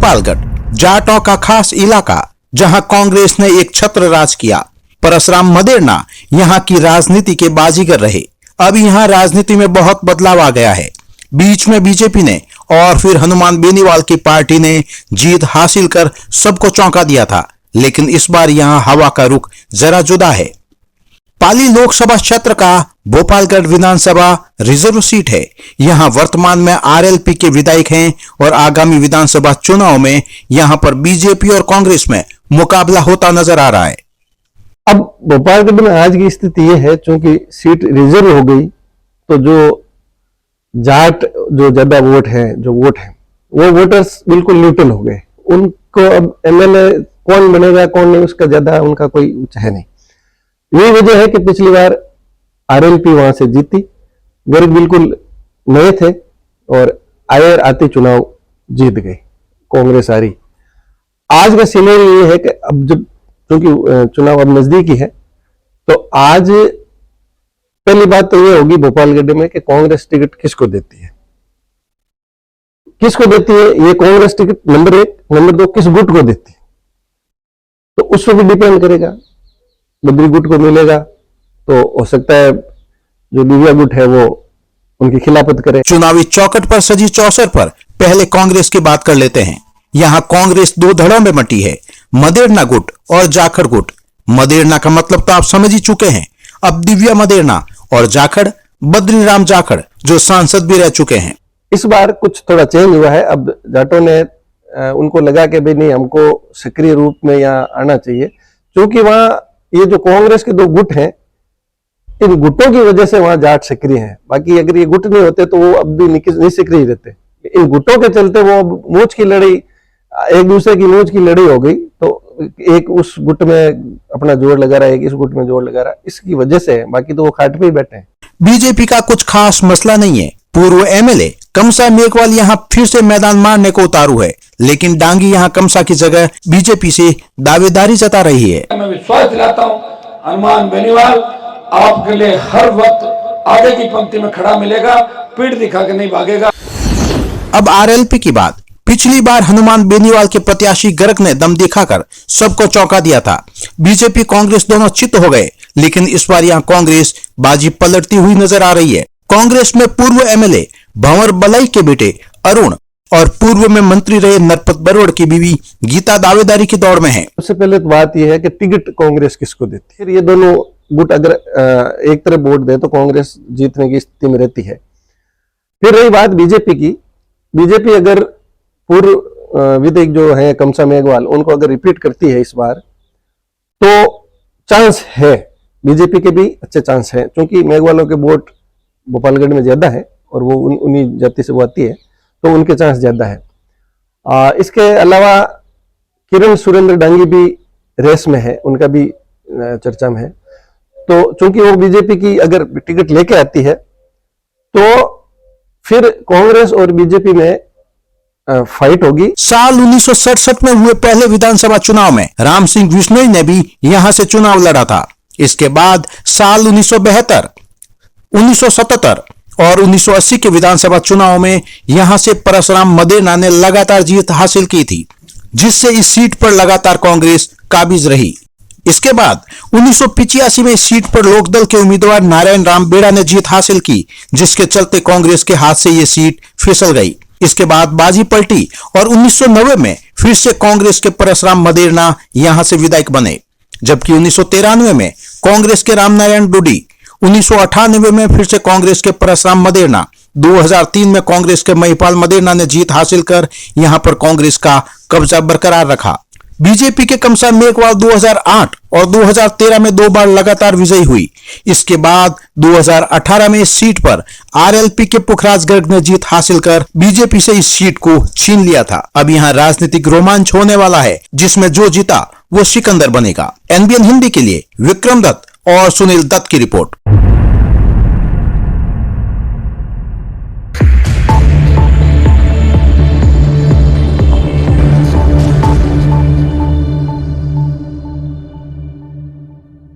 गोपालगढ़ जाटों का खास इलाका, जहां कांग्रेस ने एक छत्र राज किया। परसराम मदेरणा यहां की राजनीति के बाजीगर रहे। अब यहां राजनीति में बहुत बदलाव आ गया है। बीच में बीजेपी ने और फिर हनुमान बेनीवाल की पार्टी ने जीत हासिल कर सबको चौंका दिया था, लेकिन इस बार यहां हवा का रुख जरा जुदा है। पाली लोकसभा क्षेत्र का गोपालगढ़ विधानसभा रिजर्व सीट है। यहां वर्तमान में आरएलपी के विधायक हैं और आगामी विधानसभा चुनाव में यहां पर बीजेपी और कांग्रेस में मुकाबला होता नजर आ रहा है। अब गोपालगढ़ में आज की स्थिति यह है, चूंकि सीट रिजर्व हो गई तो जो जाट जो ज्यादा वोट है वो वोटर्स बिल्कुल न्यूट्रल हो गए। उनको अब एमएलए कौन बनेगा कौन नहीं उसका ज्यादा उनका कोई है नहीं। यही वजह है कि पिछली बार आरएलपी वहां से जीती। गर्ग बिल्कुल नए थे और आते चुनाव जीत गए, कांग्रेस हारी। आज का सिनेरियो ये है कि अब जब क्योंकि चुनाव अब नजदीकी है, तो आज पहली बात तो ये होगी भोपालगढ़ में कि कांग्रेस टिकट किसको देती है, ये कांग्रेस टिकट नंबर 1, नंबर 2 किस गुट को देती है, तो उस पर भी डिपेंड करेगा। बद्री गुट को मिलेगा तो हो सकता है जो दिव्या गुट है वो उनकी खिलाफत करे। चुनावी चौखट पर सजी चौसर पर पहले कांग्रेस की बात कर लेते हैं। यहाँ कांग्रेस दो धड़ों में बंटी है, मदेरणा गुट और जाखड़ गुट। मदेरणा का मतलब तो आप समझ ही चुके हैं। अब दिव्या मदेरणा और जाखड़ बद्रीराम जाखड़ जो सांसद भी रह चुके हैं। इस बार कुछ थोड़ा चेंज हुआ है। अब जाटों ने उनको लगा कि भाई नहीं, हमको सक्रिय रूप में यहाँ आना चाहिए, क्योंकि वहां ये जो कांग्रेस के 2 गुट हैं, इन गुटों की वजह से वहां जाट सक्रिय हैं। बाकी अगर ये गुट नहीं होते तो वो अब भी नहीं सक्रिय रहते। इन गुटों के चलते वो मूंछ की लड़ाई, एक दूसरे की मूंछ की लड़ाई हो गई, तो एक उस गुट में अपना जोर लगा रहा है, एक इस गुट में जोर लगा रहा है, इसकी वजह से है। बाकी तो वो खाट पे ही बैठे हैं। बीजेपी का कुछ खास मसला नहीं है। पूर्व एमएलए कमसा मेघवाल यहाँ फिर से मैदान मारने को उतारू है, लेकिन डांगी यहाँ कमसा की जगह बीजेपी से दावेदारी जता रही है। मैं विश्वास दिलाता हूँ हनुमान बेनीवाल आपके लिए हर वक्त आगे की पंक्ति में खड़ा मिलेगा, पीठ दिखा के नहीं भागेगा। अब आरएलपी की बात। पिछली बार हनुमान बेनीवाल के प्रत्याशी गर्ग ने दम दिखाकर सबको चौंका दिया था। बीजेपी कांग्रेस दोनों चित्त हो गए, लेकिन इस बार यहाँ कांग्रेस बाजी पलटती हुई नजर आ रही है। कांग्रेस में पूर्व एमएलए भंवर बलई के बेटे अरुण और पूर्व में मंत्री रहे नरपत बरोड़ की बीवी गीता दावेदारी की दौड़ में है। सबसे पहले तो बात यह है कि टिकट कांग्रेस किसको देती है। ये दोनों गुट अगर एक तरफ वोट दे तो कांग्रेस जीतने की स्थिति में रहती है। फिर रही बात बीजेपी की। बीजेपी अगर पूर्व विधायक जो है कमसा मेघवाल, उनको अगर रिपीट करती है इस बार, तो चांस है, बीजेपी के भी अच्छे चांस है, क्योंकि मेघवालों के वोट गोपालगढ़ में ज्यादा है और वो उन्हीं जाति से वो आती है, तो उनके चांस ज्यादा है। इसके अलावा किरण सुरेंद्र डांगी भी रेस में है, उनका भी चर्चा में है। तो चूंकि वो बीजेपी की अगर टिकट लेके आती है तो फिर कांग्रेस और बीजेपी में फाइट होगी। साल 1967 में हुए पहले विधानसभा चुनाव में राम सिंह विश्नोई ने भी यहां से चुनाव लड़ा था। इसके बाद साल 1972, 1977 और 1980 के विधानसभा चुनाव में यहां से परसराम मदेरणा ने लगातार जीत हासिल की थी, जिससे इस सीट पर लगातार कांग्रेस काबिज रही। इसके बाद 1985 में इस सीट पर लोकदल के उम्मीदवार नारायण राम बेड़ा ने जीत हासिल की, जिसके चलते कांग्रेस के हाथ से यह सीट फिसल गई। इसके बाद बाजी पलटी और 1990 में फिर से कांग्रेस के परसराम मदेरणा यहां से विधायक बने, जबकि 1993 में कांग्रेस के रामनारायण डोडी, 1998 में फिर से कांग्रेस के परसराम मदेरणा, 2003 में कांग्रेस के महिपाल मदेरणा ने जीत हासिल कर यहां पर कांग्रेस का कब्जा बरकरार रखा। बीजेपी के कमसा मेघवाल 2008 और 2013 में 2 बार लगातार विजयी हुई। इसके बाद 2018 में इस सीट पर आरएलपी के पुखराज गर्ग ने जीत हासिल कर बीजेपी से इस सीट को छीन लिया था। अब यहाँ राजनीतिक रोमांच होने वाला है, जिसमें जो जीता वो सिकंदर बनेगा। एनबीएन हिंदी के लिए विक्रम दत्त और सुनील दत्त की रिपोर्ट।